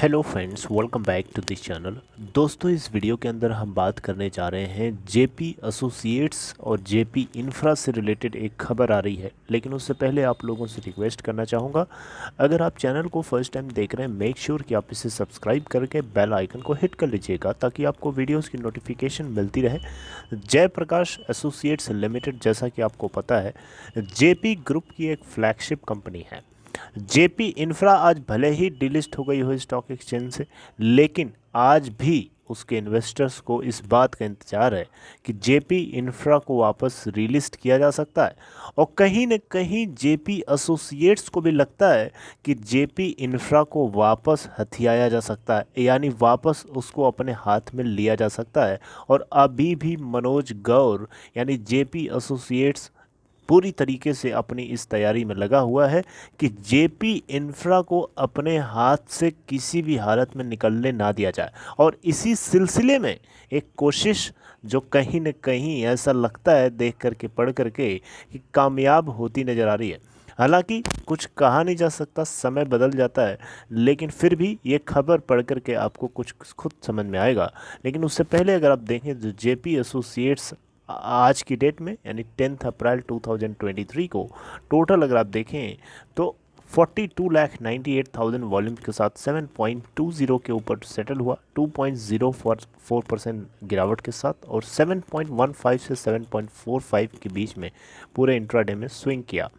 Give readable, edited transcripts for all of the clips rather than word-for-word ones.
Hello friends, welcome back to this channel. दोस्तों, इस video के अंदर हम बात करने जा रहे हैं जेपी एसोसिएट्स और जेपी इंफ्रा से रिलेटेड एक खबर आ रही है। लेकिन उससे पहले आप लोगों से रिक्वेस्ट करना चाहूँगा, अगर आप चैनल को फर्स्ट टाइम देख रहे हैं, मेक श्योर कि आप इसे सब्सक्राइब करके बेल आइकन को हिट कर लीजिएगा ताकि आपको वीडियोज़ की नोटिफिकेशन मिलती रहे। जयप्रकाश एसोसिएट्स लिमिटेड, जैसा कि आपको पता है, जेपी ग्रुप की एक फ्लैगशिप कंपनी है। जेपी इंफ्रा आज भले ही डिलिस्ट हो गई हो स्टॉक एक्सचेंज से, लेकिन आज भी उसके इन्वेस्टर्स को इस बात का इंतज़ार है कि जेपी इंफ्रा को वापस रीलिस्ट किया जा सकता है। और कहीं न कहीं जेपी एसोसिएट्स को भी लगता है कि जेपी इंफ्रा को वापस हथियाया जा सकता है, यानी वापस उसको अपने हाथ में लिया जा सकता है। और अभी भी मनोज गौर यानी जेपी एसोसिएट्स पूरी तरीके से अपनी इस तैयारी में लगा हुआ है कि जेपी इंफ्रा को अपने हाथ से किसी भी हालत में निकलने ना दिया जाए। और इसी सिलसिले में एक कोशिश जो कहीं न कहीं ऐसा लगता है देख करके पढ़ करके कि कामयाब होती नज़र आ रही है। हालांकि कुछ कहा नहीं जा सकता, समय बदल जाता है, लेकिन फिर भी ये खबर पढ़ करके आपको कुछ खुद समझ में आएगा। लेकिन उससे पहले अगर आप देखें तो जेपी एसोसिएट्स आज की डेट में यानी 10 अप्रैल 2023 को टोटल अगर आप देखें तो 42,98,000 वॉल्यूम के साथ 7.20 के ऊपर सेटल हुआ, 2.04% गिरावट के साथ, और 7.15 से 7.45 के बीच में पूरे इंट्राडे में स्विंग किया।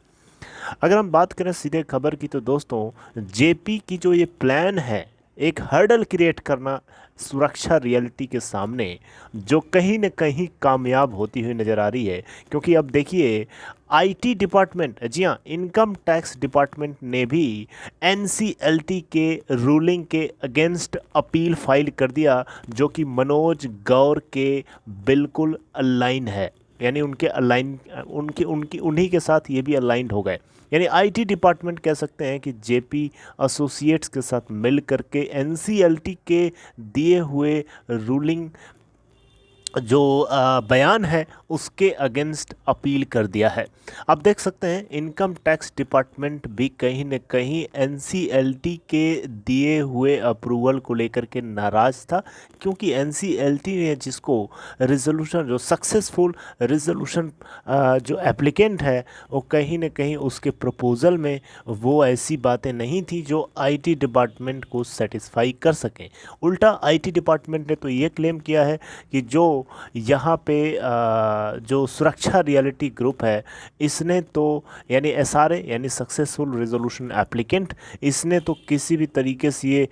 अगर हम बात करें सीधे खबर की तो दोस्तों, जेपी की जो ये प्लान है एक हर्डल क्रिएट करना सुरक्षा रियलिटी के सामने, जो कहीं न कहीं कामयाब होती हुई नज़र आ रही है। क्योंकि अब देखिए, आईटी डिपार्टमेंट, जी हाँ, इनकम टैक्स डिपार्टमेंट ने भी एनसीएलटी के रूलिंग के अगेंस्ट अपील फाइल कर दिया, जो कि मनोज गौर के बिल्कुल अलाइन है। यानी उनके अलाइन उनके उनकी उन्हीं के साथ ये भी अलाइंड हो गए। यानी आईटी डिपार्टमेंट कह सकते हैं कि जेपी एसोसिएट्स के साथ मिल करके एनसीएलटी के दिए हुए रूलिंग जो बयान है उसके अगेंस्ट अपील कर दिया है। आप देख सकते हैं इनकम टैक्स डिपार्टमेंट भी कहीं न कहीं एनसीएलटी के दिए हुए अप्रूवल को लेकर के नाराज़ था, क्योंकि एनसीएलटी ने जिसको रिजोल्यूशन, जो सक्सेसफुल रिजोल्यूशन जो एप्लीकेंट है, वो कहीं न कहीं उसके प्रपोज़ल में वो ऐसी बातें नहीं थी जो आईटी डिपार्टमेंट को सेटिस्फाई कर सकें। उल्टा आईटी डिपार्टमेंट ने तो ये क्लेम किया है कि जो यहाँ पे जो सुरक्षा रियलिटी ग्रुप है, इसने तो यानी एसआरए यानी सक्सेसफुल रिजोल्यूशन एप्लीकेंट, इसने तो किसी भी तरीके से ये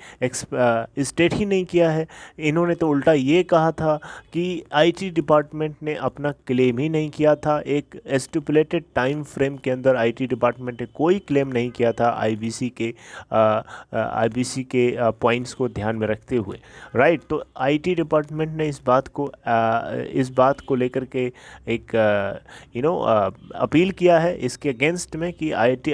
स्टेट ही नहीं किया है। इन्होंने तो उल्टा ये कहा था कि आईटी डिपार्टमेंट ने अपना क्लेम ही नहीं किया था। एक स्टिपुलेटेड टाइम फ्रेम के अंदर आईटी डिपार्टमेंट ने कोई क्लेम नहीं किया था आईबीसी के पॉइंट्स को ध्यान में रखते हुए, राइट। तो आईटी डिपार्टमेंट ने इस बात को लेकर के एक अपील किया है इसके अगेंस्ट में कि आईटी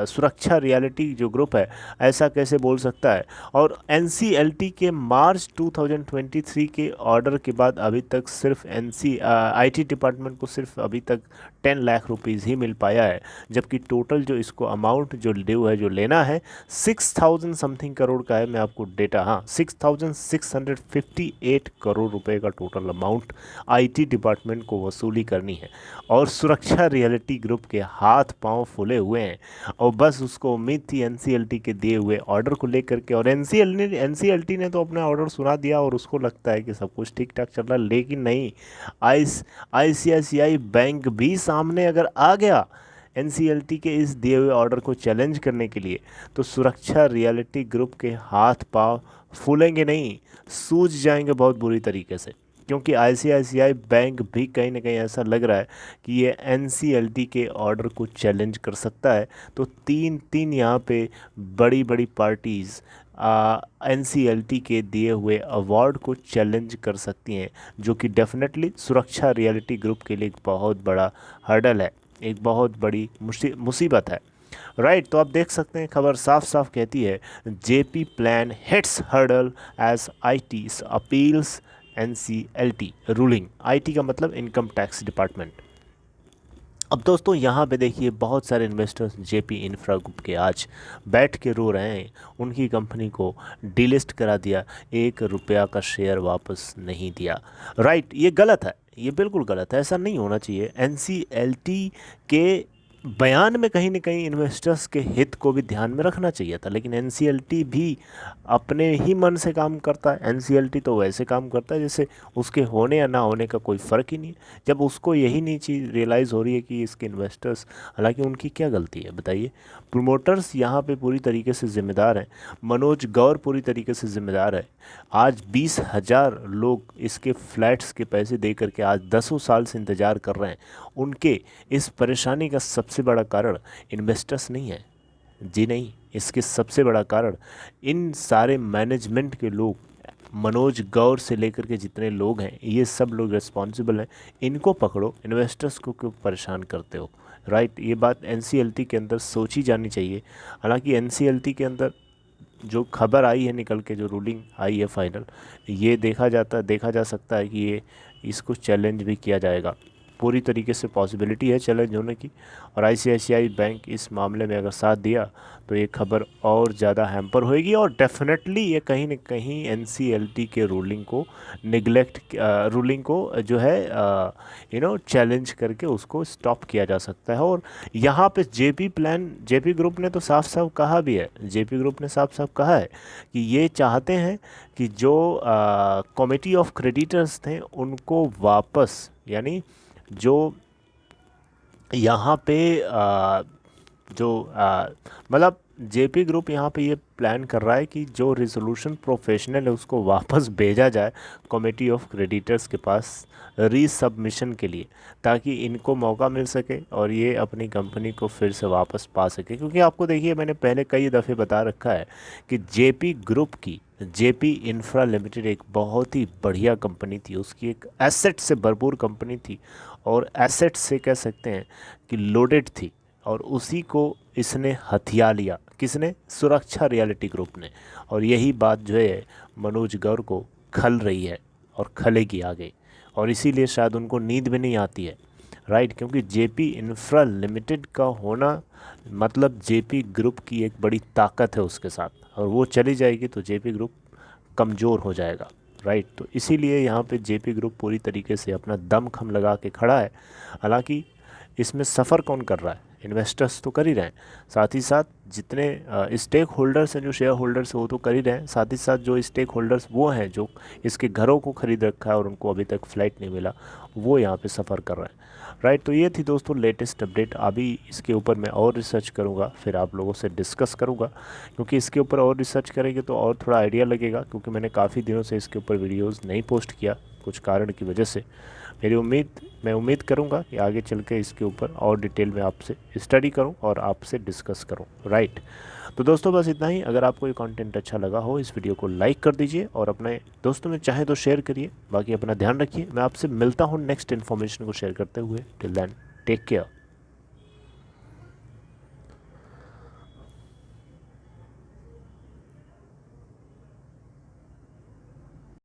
सुरक्षा रियलिटी जो ग्रुप है ऐसा कैसे बोल सकता है। और एनसीएलटी के मार्च 2023 के ऑर्डर के बाद अभी तक सिर्फ आईटी डिपार्टमेंट को सिर्फ अभी तक 10 लाख रुपीज़ ही मिल पाया है, जबकि टोटल जो इसको अमाउंट जो ड्यू है, जो लेना है, 6,000 समथिंग करोड़ का है। मैं आपको डेटा, हाँ, 6,658 करोड़ रुपए का टोटल अमाउंट आईटी डिपार्टमेंट को वसूली करनी है। और सुरक्षा रियलिटी ग्रुप के हाथ पांव फूले हुए हैं और बस उसको उम्मीद थी एनसीएलटी के दिए हुए ऑर्डर को लेकर के, और एनसीएलटी ने तो अपना ऑर्डर सुना दिया और उसको लगता है कि सब कुछ ठीक ठाक चल रहा है। लेकिन नहीं, आईसीआईसीआई बैंक भी सामने अगर आ गया एनसीएलटी के इस दिए हुए ऑर्डर को चैलेंज करने के लिए, तो सुरक्षा रियलिटी ग्रुप के हाथ पांव फूलेंगे नहीं, सूज जाएंगे बहुत बुरी तरीके से। क्योंकि आईसीआईसीआई बैंक भी कहीं ना कहीं ऐसा लग रहा है कि ये एनसीएलटी के ऑर्डर को चैलेंज कर सकता है। तो तीन तीन यहाँ पे बड़ी बड़ी पार्टीज़ एनसीएलटी के दिए हुए अवार्ड को चैलेंज कर सकती हैं, जो कि डेफिनेटली सुरक्षा रियलिटी ग्रुप के लिए एक बहुत बड़ा हर्डल है, एक बहुत बड़ी मुसीबत है, राइट। तो आप देख सकते हैं खबर साफ साफ कहती है, JP plan hits hurdle as IT appeals NCLT ruling. IT का मतलब इनकम टैक्स डिपार्टमेंट। अब दोस्तों यहाँ पे देखिए बहुत सारे इन्वेस्टर्स जेपी इंफ्रा ग्रुप के आज बैठ के रो रहे हैं, उनकी कंपनी को डिलिस्ट करा दिया, 1 रुपया का शेयर वापस नहीं दिया। राइट, ये गलत है, ये बिल्कुल गलत है, ऐसा नहीं होना चाहिए। एनसीएलटी के बयान में कहीं ना कहीं इन्वेस्टर्स के हित को भी ध्यान में रखना चाहिए था, लेकिन एनसीएलटी भी अपने ही मन से काम करता है। एनसीएलटी तो वैसे काम करता है जैसे उसके होने या ना होने का कोई फ़र्क ही नहीं है। जब उसको यही नहीं चीज़ रियलाइज़ हो रही है कि इसके इन्वेस्टर्स, हालांकि उनकी क्या गलती है बताइए। प्रोमोटर्स यहाँ पे पूरी तरीके से ज़िम्मेदार हैं, मनोज गौर पूरी तरीके से ज़िम्मेदार है। आज 20,000 लोग इसके फ्लैट्स के पैसे दे करके आज 10 साल से इंतज़ार कर रहे हैं। उनके इस परेशानी का सबसे बड़ा कारण इन्वेस्टर्स नहीं है जी, नहीं, इसके सबसे बड़ा कारण इन सारे मैनेजमेंट के लोग, मनोज गौर से लेकर के जितने लोग हैं, ये सब लोग रिस्पॉन्सिबल हैं। इनको पकड़ो, इन्वेस्टर्स को क्यों परेशान करते हो। राइट, ये बात एनसीएलटी के अंदर सोची जानी चाहिए। हालांकि एनसीएलटी के अंदर जो खबर आई है निकल के, जो रूलिंग आई है फाइनल, ये देखा जा सकता है कि ये इसको चैलेंज भी किया जाएगा। पूरी तरीके से पॉसिबिलिटी है चैलेंज होने की। और आईसीआईसीआई बैंक इस मामले में अगर साथ दिया तो ये खबर और ज़्यादा हैम्पर होएगी, और डेफिनेटली ये कहीं न कहीं एनसीएलटी के रूलिंग को रूलिंग को जो है चैलेंज करके उसको स्टॉप किया जा सकता है। और यहाँ पे जेपी ग्रुप ने तो साफ साफ कहा भी है, जेपी ग्रुप ने साफ साफ कहा है कि ये चाहते हैं कि जो कमिटी ऑफ क्रेडिटर्स थे उनको वापस, यानी जो यहाँ पे मतलब जेपी ग्रुप यहाँ पे ये प्लान कर रहा है कि जो रिजोल्यूशन प्रोफेशनल है उसको वापस भेजा जाए कमेटी ऑफ क्रेडिटर्स के पास रीसबमिशन के लिए, ताकि इनको मौका मिल सके और ये अपनी कंपनी को फिर से वापस पा सके। क्योंकि आपको देखिए, मैंने पहले कई दफ़े बता रखा है कि जेपी ग्रुप की जेपी इंफ्रा लिमिटेड एक बहुत ही बढ़िया कंपनी थी, उसकी एक एसेट से भरपूर कंपनी थी, और एसेट से कह सकते हैं कि लोडेड थी, और उसी को इसने हथिया लिया। किसने? सुरक्षा रियलिटी ग्रुप ने। और यही बात जो है मनोज गौर को खल रही है और खलेगी आगे, और इसीलिए शायद उनको नींद भी नहीं आती है। राइट, क्योंकि जेपी इंफ्रा लिमिटेड का होना मतलब जेपी ग्रुप की एक बड़ी ताकत है उसके साथ, और वो चली जाएगी तो जेपी ग्रुप कमज़ोर हो जाएगा। राइट, तो इसीलिए यहाँ पे जेपी ग्रुप पूरी तरीके से अपना दम खम लगा के खड़ा है। हालांकि इसमें सफ़र कौन कर रहा है? इन्वेस्टर्स तो कर ही रहे हैं, साथ ही साथ जितने स्टेक होल्डर्स हैं, जो शेयर होल्डर्स हैं, वो तो कर ही रहे हैं। साथ ही साथ जो स्टेक होल्डर्स वो हैं जो इसके घरों को ख़रीद रखा है और उनको अभी तक फ्लाइट नहीं मिला, वो यहाँ पे सफ़र कर रहे हैं। राइट, तो ये थी दोस्तों लेटेस्ट अपडेट। अभी इसके ऊपर मैं और रिसर्च करूँगा, फिर आप लोगों से डिस्कस करूँगा, क्योंकि इसके ऊपर और रिसर्च करेंगे तो और थोड़ा आइडिया लगेगा, क्योंकि मैंने काफ़ी दिनों से इसके ऊपर वीडियोज़ नहीं पोस्ट किया कुछ कारण की वजह से। मैं उम्मीद करूंगा कि आगे चल के इसके ऊपर और डिटेल में आपसे स्टडी करूं और आपसे डिस्कस करूं। राइट, तो दोस्तों बस इतना ही। अगर आपको ये कंटेंट अच्छा लगा हो, इस वीडियो को लाइक कर दीजिए और अपने दोस्तों में चाहे तो शेयर करिए। बाकी अपना ध्यान रखिए। मैं आपसे मिलता हूँ नेक्स्ट इन्फॉर्मेशन को शेयर करते हुए। Till then, take care.